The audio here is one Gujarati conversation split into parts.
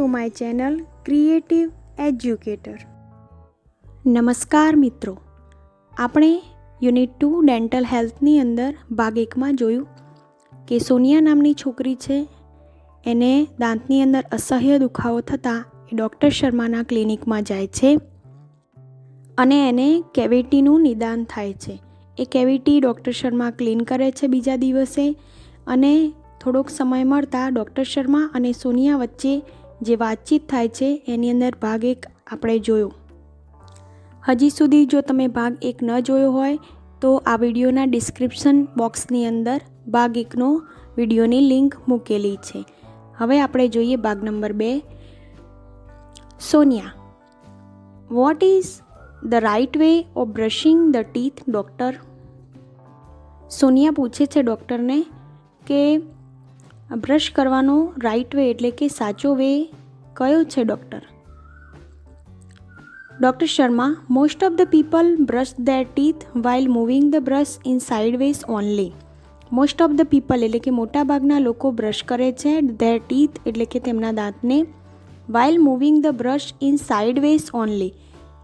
To my channel creative educator. નમસ્કાર મિત્રો, આપણે યુનિટ 2 ડેન્ટલ હેલ્થની અંદર ભાગ 1માં જોયું કે સોનિયા નામની છોકરી છે, એને દાંતની અંદર અસહ્ય દુખાવો થતાં એ ડૉક્ટર શર્માના ક્લિનિકમાં જાય છે અને એને કેવિટીનું નિદાન થાય છે. એ કેવિટી ડૉક્ટર શર્મા ક્લીન કરે છે બીજા દિવસે, અને થોડોક સમય મળતા ડૉક્ટર શર્મા અને સોનિયા વચ્ચે જે વાતચીત થાય છે એની અંદર ભાગ 1 આપણે જોયો. હજી સુધી જો તમે ભાગ 1 ન જોયો હોય તો આ વિડીયોના ડિસ્ક્રિપ્શન બોક્સની અંદર ભાગ 1નો વિડીયોની લિંક મૂકેલી છે. હવે આપણે જોઈએ ભાગ નંબર 2. Sonia, what is the right way of brushing the teeth doctor? Sonia પૂછે છે ડૉક્ટરને કે બ્રશ કરવાનો રાઇટ વે એટલે કે સાચો વે કયો છે doctor? Doctor Sharma, most of the people brush there teeth while moving the brush in sideways only. Most of the people એટલે કે મોટાભાગના લોકો બ્રશ કરે છે ધેર ટીથ એટલે કે તેમના દાંતને while moving the brush in sideways only,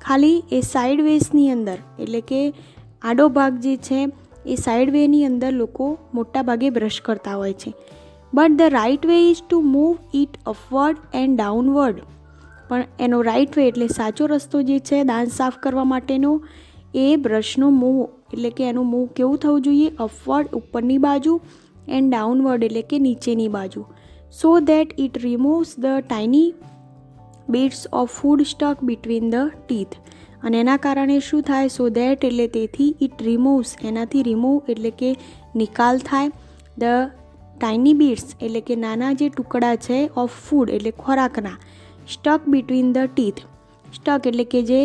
ખાલી એ સાઇડવેઝની અંદર એટલે કે આડો ભાગ જે છે એ સાઇડવેની અંદર લોકો મોટા ભાગે બ્રશ કરતા હોય છે. But the right way is to move it upward and downward. પણ એનો રાઇટ વે એટલે સાચો રસ્તો જે છે દાંત સાફ કરવા માટેનો, એ બ્રશનો મૂવ એટલે કે એનું મૂવ કેવું થવું જોઈએ? અપવર્ડ ઉપરની બાજુ, એન્ડ ડાઉનવર્ડ એટલે કે નીચેની બાજુ, so that it રિમૂવ્સ the tiny bits of food stuck between the teeth. અને એના કારણે શું થાય? સો દેટ એટલે તેથી, ઇટ રિમૂવ્સ એનાથી રિમૂવ એટલે કે નિકાલ થાય, ધ ટાઇની બિટ્સ એટલે કે નાના જે ટુકડા છે ઓફ ફૂડ એટલે ખોરાકના, stuck between the teeth, stuck એટલે કે જે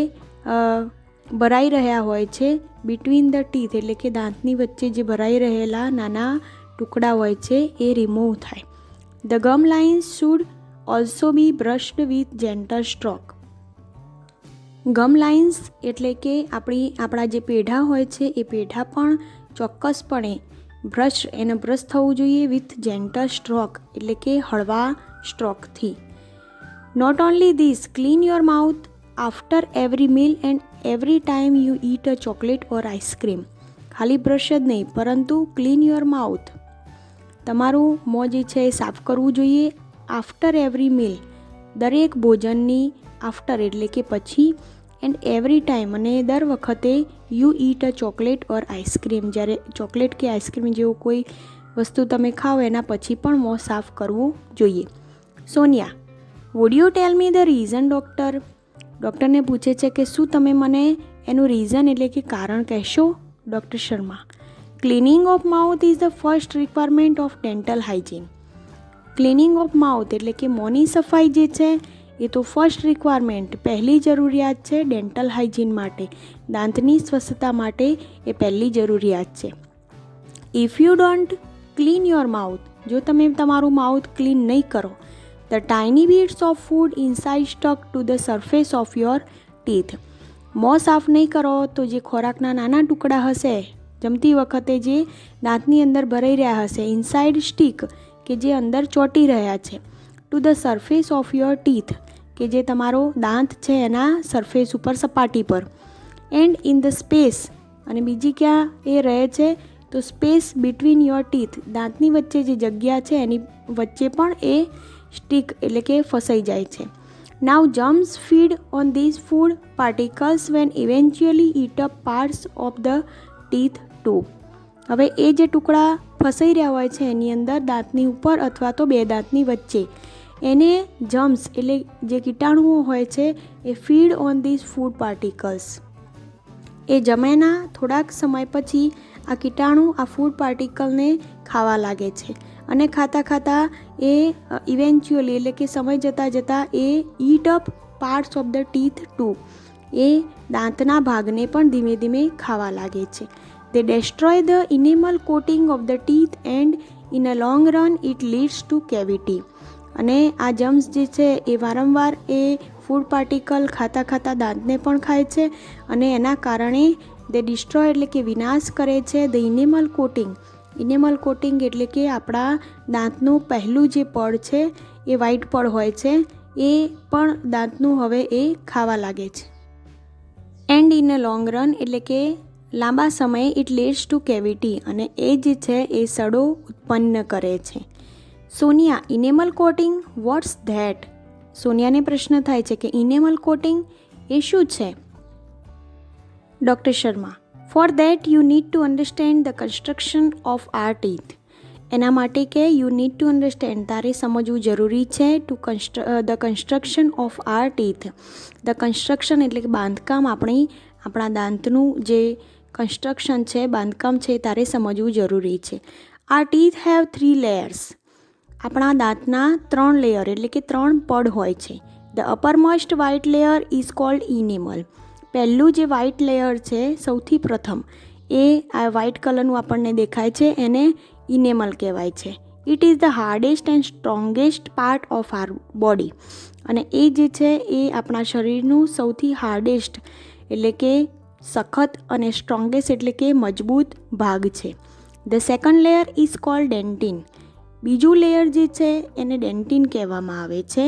ભરાઈ રહ્યા હોય છે, બિટવીન ધ ટીથ એટલે કે દાંતની વચ્ચે જે ભરાઈ રહેલા નાના ટુકડા હોય છે એ રિમૂવ થાય. The gum lines should also be brushed with gentle stroke. Gum lines એટલે કે આપણા જે પેઢા હોય છે એ પેઢા પણ ચોક્કસપણે એને બ્રશ થવું જોઈએ વિથ જેન્ટલ સ્ટ્રોક એટલે કે હળવા સ્ટ્રોકથી. Not only this, clean your mouth after every meal and every time you eat a chocolate or ice cream. ખાલી બ્રશ જ નહીં પરંતુ ક્લીન યોર માઉથ, તમારું મોં જે છે એ સાફ કરવું જોઈએ. આફ્ટર એવરી મીલ, દરેક ભોજનની આફ્ટર એટલે કે પછી, એન્ડ એવરી ટાઈમ અને દર વખતે, you eat a chocolate or ice cream, જ્યારે ચોકલેટ કે આઈસ્ક્રીમ જેવું કોઈ વસ્તુ તમે ખાઓ એના પછી પણ મોં સાફ કરવું જોઈએ. Sonia, would you tell me the reason doctor? ડૉક્ટરને પૂછે છે કે શું તમે મને એનું રીઝન એટલે કે કારણ કહેશો? Doctor Sharma, cleaning of mouth is the first requirement of dental hygiene. Cleaning of mouth એટલે કે મોંની સફાઈ જે છે એ તો ફર્સ્ટ રિક્વાયરમેન્ટ, પહેલી જરૂરિયાત છે ડેન્ટલ હાઇજીન માટે, દાંતની સ્વચ્છતા માટે એ પહેલી જરૂરિયાત છે. If you don't clean your mouth, જો તમે તમારું માઉથ ક્લીન નહીં કરો, the tiny bits of food inside stuck to the surface of your teeth. મોં સાફ નહીં કરો તો જે ખોરાકના નાના ટુકડા હશે જમતી વખતે જે દાંતની અંદર ભરાઈ રહ્યા હશે, ઇનસાઇડ સ્ટીક કે જે અંદર ચોંટી રહ્યા છે, to the surface of your teeth કે જે તમારો દાંત છે એના સરફેસ ઉપર, સપાટી પર, એન્ડ ઇન ધ સ્પેસ, અને બીજી ક્યાં એ રહે છે તો સ્પેસ બિટવીન યોર ટીથ, દાંતની વચ્ચે જે જગ્યા છે એની વચ્ચે પણ એ સ્ટીક એટલે કે ફસાઈ જાય છે. Now germs feed on these food particles when eventually eat up parts of the teeth too. હવે એ જે ટુકડા ફસાઈ રહ્યા હોય છે એની અંદર દાંતની ઉપર અથવા તો બે દાંતની વચ્ચે, એને જમ્સ એટલે જે કીટાણુઓ હોય છે એ feed on these food particles, એ જમ્યાના થોડાક સમય પછી આ કીટાણુ આ ફૂડ પાર્ટિકલને ખાવા લાગે છે, અને ખાતા ખાતા એ ઇવેન્ચ્યુઅલી એટલે કે સમય જતાં જતાં એ eat up parts of the teeth too, એ દાંતના ભાગને પણ ધીમે ધીમે ખાવા લાગે છે. They destroy the enamel coating of the teeth and in a long run it leads to cavity. અને આ જમ્સ જે છે એ વારંવાર એ ફૂડ પાર્ટિકલ ખાતા ખાતા દાંતને પણ ખાય છે, અને એના કારણે દે ડિસ્ટ્રોય એટલે કે વિનાશ કરે છે the enamel coating. Enamel coating એટલે કે આપણા દાંતનું પહેલું જે પડ છે એ વ્હાઇટ પડ હોય છે, એ પણ દાંતનું હવે એ ખાવા લાગે છે. And in a long run એટલે કે લાંબા સમયે ઇટ લીડ્સ ટુ કેવિટી, અને એ જે છે એ સડો ઉત્પન્ન કરે છે. Sonia, enamel coating, what's that? સોનિયાને પ્રશ્ન થાય છે કે ઇનેમલ કોટિંગ એ શું છે? Doctor Sharma, for that you need to understand the construction of our teeth. એના માટે કે યુ નીડ ટુ અન્ડરસ્ટેન્ડ, તારે સમજવું જરૂરી છે to the construction of our teeth. The construction એટલે કે બાંધકામ, આપણા દાંતનું જે કન્સ્ટ્રક્શન છે, બાંધકામ છે, તારે સમજવું જરૂરી છે. Our teeth have 3 layers. આપણા દાંતના 3 લેયર એટલે કે 3 પડ હોય છે. The uppermost white layer is called enamel. પહેલું જે વ્હાઇટ લેયર છે, સૌથી પ્રથમ એ આ વ્હાઇટ કલરનું આપણને દેખાય છે, એને ઇનેમલ કહેવાય છે. It is the hardest and strongest part of our body. અને એ જે છે એ આપણા શરીરનું સૌથી હાર્ડેસ્ટ એટલે કે સખત અને સ્ટ્રોંગેસ્ટ એટલે કે મજબૂત ભાગ છે. The second layer is cold dentine. બીજું લેયર જે છે એને ડેન્ટિન કહેવામાં આવે છે.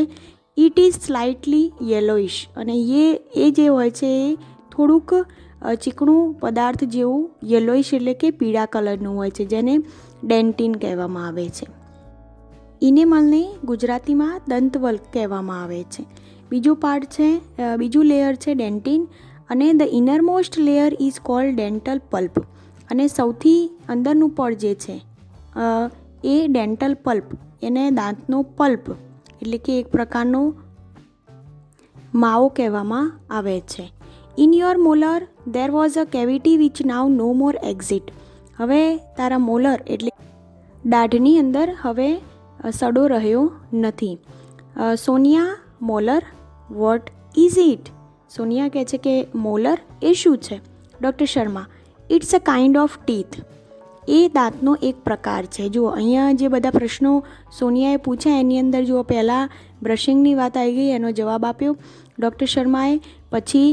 ઇટ ઇઝ સ્લાઇટલી યેલોઇશ, અને એ જે હોય છે એ થોડુંક ચીકણું પદાર્થ જેવું યેલોઇશ એટલે કે પીળા કલરનું હોય છે, જેને ડેન્ટિન કહેવામાં આવે છે. ઇનેમલને ગુજરાતીમાં દંતવલ્ક કહેવામાં આવે છે. બીજું લેયર છે ડેન્ટિન, અને the innermost layer is called dental pulp. અને સૌથી અંદરનું પડ જે છે એ ડેન્ટલ પલ્પ, એને દાંતનો પલ્પ એટલે કે એક પ્રકારનો માવો કહેવામાં આવે છે. In your molar there was a cavity which now no more exit. હવે તારા મોલર એટલે દાઢની અંદર હવે સડો રહ્યો નથી. Sonia, molar, what is it? Sonia કહે છે કે મોલર એ શું છે? Doctor Sharma, it's a kind of teeth. એ દાંતનો એક પ્રકાર છે. જુઓ અહીંયા જે બધા પ્રશ્નો સોનિયાએ પૂછ્યા એની અંદર જુઓ, પહેલાં બ્રશિંગની વાત આવી ગઈ, એનો જવાબ આપ્યો ડૉક્ટર શર્માએ. પછી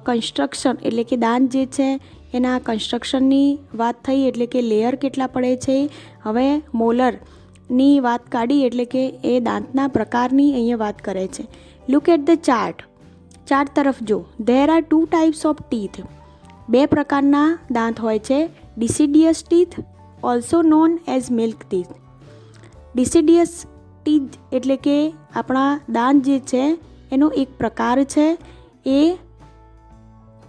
કન્સ્ટ્રક્શન એટલે કે દાંત જે છે એના કન્સ્ટ્રક્શનની વાત થઈ, એટલે કે લેયર કેટલા પડે છે. હવે મોલરની વાત કાઢી એટલે કે એ દાંતના પ્રકારની અહીંયા વાત કરે છે. લુક એટ ધ ચાર્ટ તરફ જો. There are 2 types of teeth. 2 પ્રકારના દાંત હોય છે. Deciduous teeth, also known as milk teeth. Deciduous teeth એટલે કે આપણા દાંત જે છે એનો એક પ્રકાર છે, એ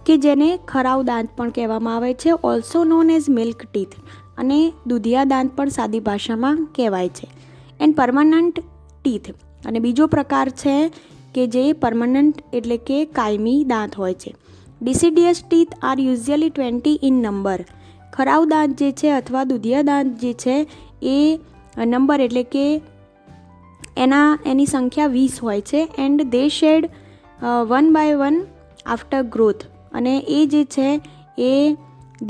કે જેને ખરાવ દાંત પણ કહેવામાં આવે છે. Also known as milk teeth, અને દૂધિયા દાંત પણ સાદી ભાષામાં કહેવાય છે. એન્ડ પરમનન્ટ ટીથ, અને બીજો પ્રકાર છે કે જે પરમનન્ટ એટલે કે કાયમી દાંત હોય છે. Deciduous teeth are usually 20 in number. ખરાવ દાંત જે છે અથવા દૂધિયા દાંત જે છે એ નંબર એટલે કે એની સંખ્યા 20 હોય છે. And they shed 1 by 1 after growth. અને એ જે છે એ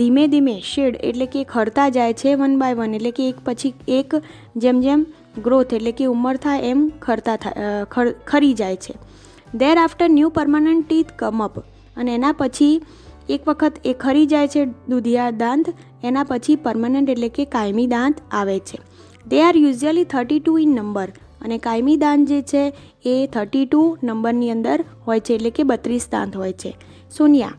ધીમે ધીમે શેડ એટલે કે ખરતા જાય છે 1 by 1 એટલે કે એક પછી એક, જેમ જેમ ગ્રોથ એટલે કે ઉંમર થાય એમ ખરી જાય છે. Thereafter new permanent teeth come up. અને એના પછી એક વખત એ ખરી જાય છે દૂધિયા દાંત, એના પછી પરમનન્ટ એટલે કે કાયમી દાંત આવે છે. They are usually 32 in number. અને કાયમી દાંત જે છે એ 32 નંબરની અંદર હોય છે, એટલે કે 32 દાંત હોય છે. Sonia,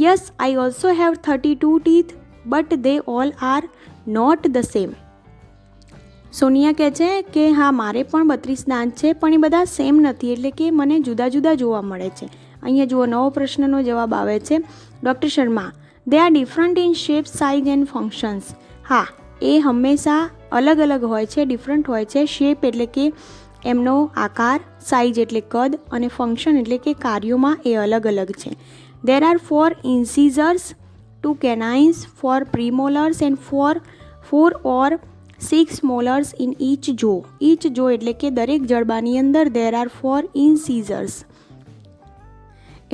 yes, I also have 32 teeth but they all are not the same. Sonia કહે છે કે હા, મારે પણ 32 દાંત છે, પણ એ બધા સેમ નથી, એટલે કે મને જુદા જુદા જોવા મળે છે. અહીંયા જુઓ, નવો પ્રશ્નનો જવાબ આવે છે. Doctor Sharma, they are different in shape, size and functions. હા, એ હંમેશા અલગ અલગ હોય છે, ડિફરન્ટ હોય છે. શેપ એટલે કે એમનો આકાર, સાઇઝ એટલે કદ, અને ફંક્શન એટલે કે કાર્યોમાં એ અલગ અલગ છે. There are 4 incisors, 2 canines, 4 premolars and 4 or 6 molars in each jaw. Each jaw એટલે કે દરેક જડબાની અંદર દેર આર 4 ઇન્સીઝર્સ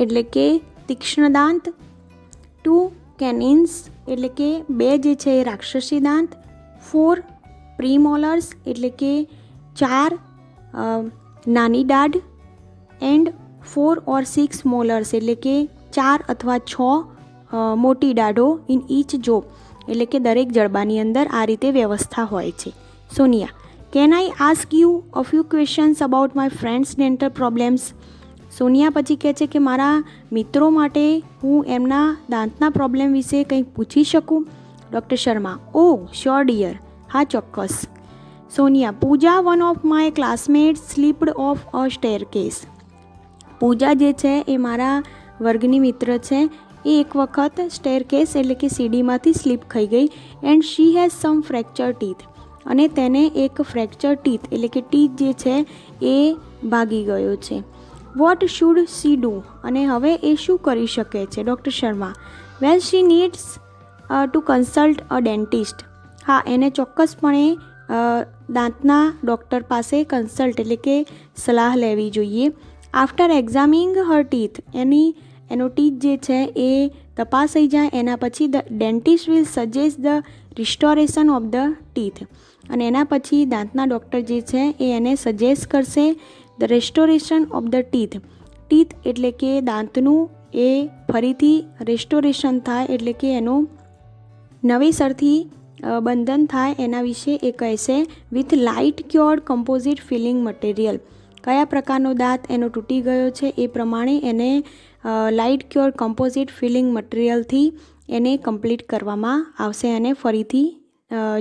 એટલે કે તીક્ષ્ણ દાંત, 2 કેનિન્સ એટલે કે 2 જે છે એ રાક્ષસી દાંત, 4 પ્રીમોલર્સ એટલે કે 4 નાની દાઢ, એન્ડ 4 or 6 મોલર્સ એટલે કે 4 અથવા 6 મોટી દાઢો ઇન ઈચ જો એટલે કે દરેક જડબાની અંદર આ રીતે વ્યવસ્થા હોય છે. Sonia, can I ask you a few questions about my friends dental problems. Sonia પછી કહે છે કે મારા મિત્રો માટે હું એમના દાંતના પ્રોબ્લેમ વિશે કંઈક પૂછી શકું. Doctor Sharma: oh sure dear, હા ચોક્કસ. Sonia: Pooja, one of my classmates slipped off a staircase. Pooja જે છે એ મારા વર્ગની મિત્ર છે, એ એક વખત સ્ટેરકેસ એટલે કે સીડીમાંથી સ્લીપ થઈ ગઈ. And she has some fracture teeth, અને તેને એક ફ્રેક્ચર ટીથ એટલે કે ટીથ જે છે એ ભાગી ગયો છે. વોટ શુડ શી ડુ, અને હવે એ શું કરી શકે છે? Doctor Sharma: well she needs to consult a dentist. હા, એને ચોક્કસપણે દાંતના ડૉક્ટર પાસે કન્સલ્ટ એટલે કે સલાહ લેવી જોઈએ. આફ્ટર એક્ઝામિંગ હર ટીથ, એનો ટીથ જે છે એ તપાસાઈ જાય એના પછી the dentist will suggest the restoration of the teeth, અને એના પછી દાંતના ડૉક્ટર જે છે એ એને સજેસ્ટ કરશે the restoration of the teeth એટલે કે દાંતનું એ ફરીથી રેસ્ટોરેશન થાય એટલે કે એનું નવેસરથી બંધન થાય એના વિશે એ કહેશે. With light cured composite filling material, કયા પ્રકારનો દાંત એનો તૂટી ગયો છે એ પ્રમાણે એને લાઇટ ક્યોર કમ્પોઝિટ ફિલિંગ મટીરિયલથી એને કમ્પ્લીટ કરવામાં આવશે અને ફરીથી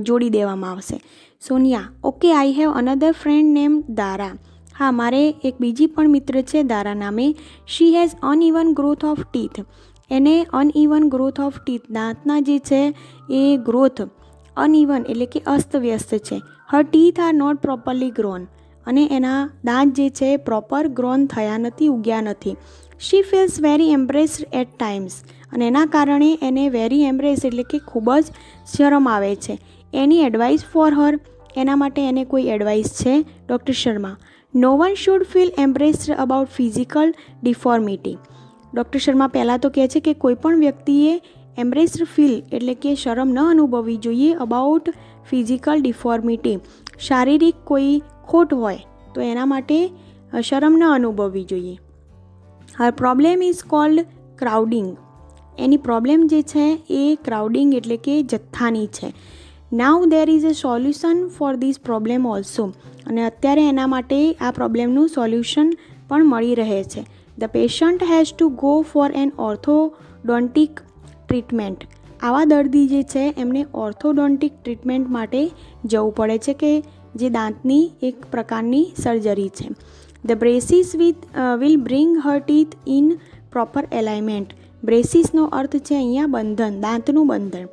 જોડી દેવામાં આવશે. Sonia: okay, I have another friend name Dara. હા, મારે એક બીજી પણ મિત્ર છે દારા નામે. She has uneven growth of teeth. એને અનઇવન ગ્રોથ ઓફ ટીથ, દાંતના જે છે એ ગ્રોથ અનઇવન એટલે કે અસ્તવ્યસ્ત છે. Her teeth are not properly grown, અને એના દાંત જે છે પ્રોપર ગ્રોન થયા નથી, ઉગ્યા નથી. શી ફીલ્સ વેરી એમ્બ્રેસ્ડ એટ ટાઈમ્સ, અને એના કારણે એને વેરી એમ્બ્રેસ એટલે કે ખૂબ જ શરમ આવે છે. એની એડવાઇસ ફોર હર, એના માટે એને કોઈ એડવાઇસ છે? Doctor Sharma: no one should feel embarrassed about physical deformity. Doctor Sharma પહેલાં તો કહે છે કે કોઈ પણ વ્યક્તિએ એમ્બ્રેસ્ડ ફીલ એટલે કે શરમ ન અનુભવવી જોઈએ અબાઉટ ફિઝિકલ ડિફોર્મિટી, શારીરિક કોઈ ખોટ હોય તો એના માટે શરમ ન અનુભવવી જોઈએ. Her problem is called crowding. એની પ્રોબ્લેમ જે છે એ ક્રાઉડિંગ એટલે કે જથ્થાની છે. Now there is a solution for this problem also, અને અત્યારે એના માટે આ પ્રોબ્લેમનું સોલ્યુશન પણ મળી રહે છે. The patient has to go for an orthodontic treatment. આવા દર્દી જે છે એમને ઓર્થોડોન્ટિક ટ્રીટમેન્ટ માટે જવું પડે છે કે જે દાંતની એક પ્રકારની સર્જરી છે. The braces will bring her teeth in proper alignment. બ્રેસીસનો અર્થ છે અહીંયા બંધન, દાંતનું બંધન.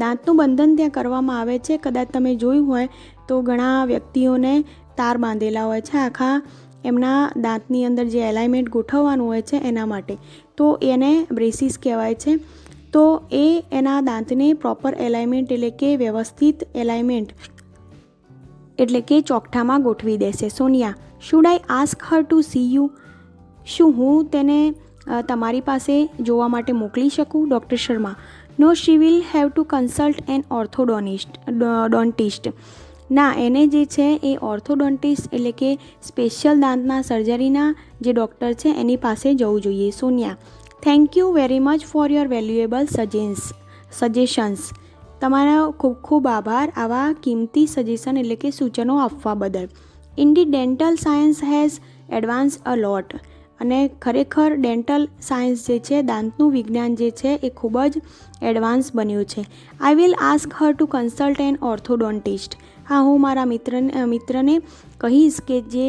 દાંતનું બંધન ત્યાં કરવામાં આવે છે. કદાચ તમે જોયું હોય તો ઘણા વ્યક્તિઓને તાર બાંધેલા હોય છે આખા એમના દાંતની અંદર જે એલાઇનમેન્ટ ગોઠવવાનું હોય છે એના માટે, તો એને બ્રેસીસ કહેવાય છે. તો એ એના દાંતને પ્રોપર એલાઇનમેન્ટ એટલે કે વ્યવસ્થિત એલાઇનમેન્ટ એટલે કે ચોકઠામાં ગોઠવી દેશે. Sonia: should I ask her to see you. શું હું તેને તમારી પાસે જોવા માટે મોકલી શકું? Doctor Sharma: no, she will have to consult an orthodontist. ના, એને જે છે એ ઓર્થોડોન્ટિસ્ટ એટલે કે સ્પેશિયલ દાંતના સર્જરીના જે ડૉક્ટર છે એની પાસે જવું જોઈએ. Sonia: thank you very much for your valuable suggestions. તમારો ખૂબ ખૂબ આભાર આવા કિંમતી સજેશન એટલે કે સૂચનો આપવા બદલ. ઇન્ડી ડેન્ટલ સાયન્સ હેઝ એડવાન્સ અ લોટ. અને ખરેખર ડેન્ટલ સાયન્સ જે છે, દાંતનું વિજ્ઞાન જે છે એ ખૂબ જ એડવાન્સ બન્યું છે. I will ask her to consult an orthodontist. હા, હું મારા મિત્રને કહીશ કે જે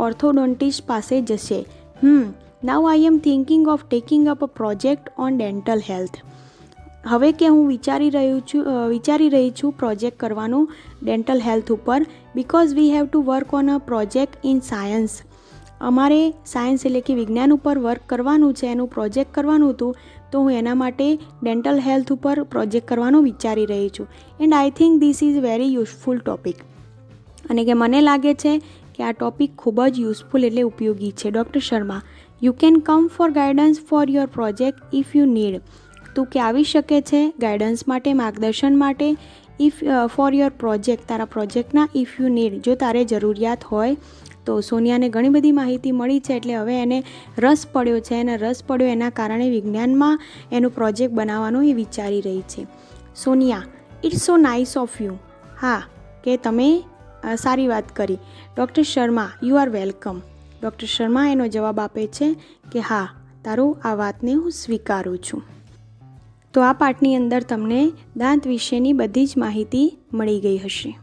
ઓર્થોડોન્ટિસ્ટ પાસે જશે. Now I am thinking of taking up a project on dental health. હવે કે હું વિચારી રહી છું પ્રોજેક્ટ કરવાનું ડેન્ટલ હેલ્થ ઉપર. Because we have to work on a project in science. અમારે સાયન્સ એટલે કે વિજ્ઞાન ઉપર વર્ક કરવાનું છે, એનું પ્રોજેક્ટ કરવાનું હતું, તો હું એના માટે ડેન્ટલ હેલ્થ ઉપર પ્રોજેક્ટ કરવાનું વિચારી રહી છું. And I think this is very useful topic. અને કે મને લાગે છે કે આ ટોપિક ખૂબ જ યુઝફુલ એટલે ઉપયોગી છે. Doctor Sharma: you can come for guidance for your project if you need. તું કે આવી શકે છે ગાઈડન્સ માટે, માર્ગદર્શન માટે, ઇફ ફોર યોર પ્રોજેક્ટ, તારા પ્રોજેક્ટના ઇફ યુ નીડ, જો તારે જરૂરિયાત હોય તો. સોનિયાને ઘણી બધી માહિતી મળી છે એટલે હવે એને રસ પડ્યો છે, અને રસ પડ્યો એના કારણે વિજ્ઞાનમાં એનું પ્રોજેક્ટ બનાવવાનું એ વિચારી રહી છે. Sonia: it's so nice of you. હા, કે તમે સારી વાત કરી. Doctor Sharma, you are welcome. Doctor Sharma એનો જવાબ આપે છે કે હા, તારું આ વાતને હું સ્વીકારું છું. તો આ પાઠની અંદર તમને દાંત વિશેની બધી જ માહિતી મળી ગઈ હશે.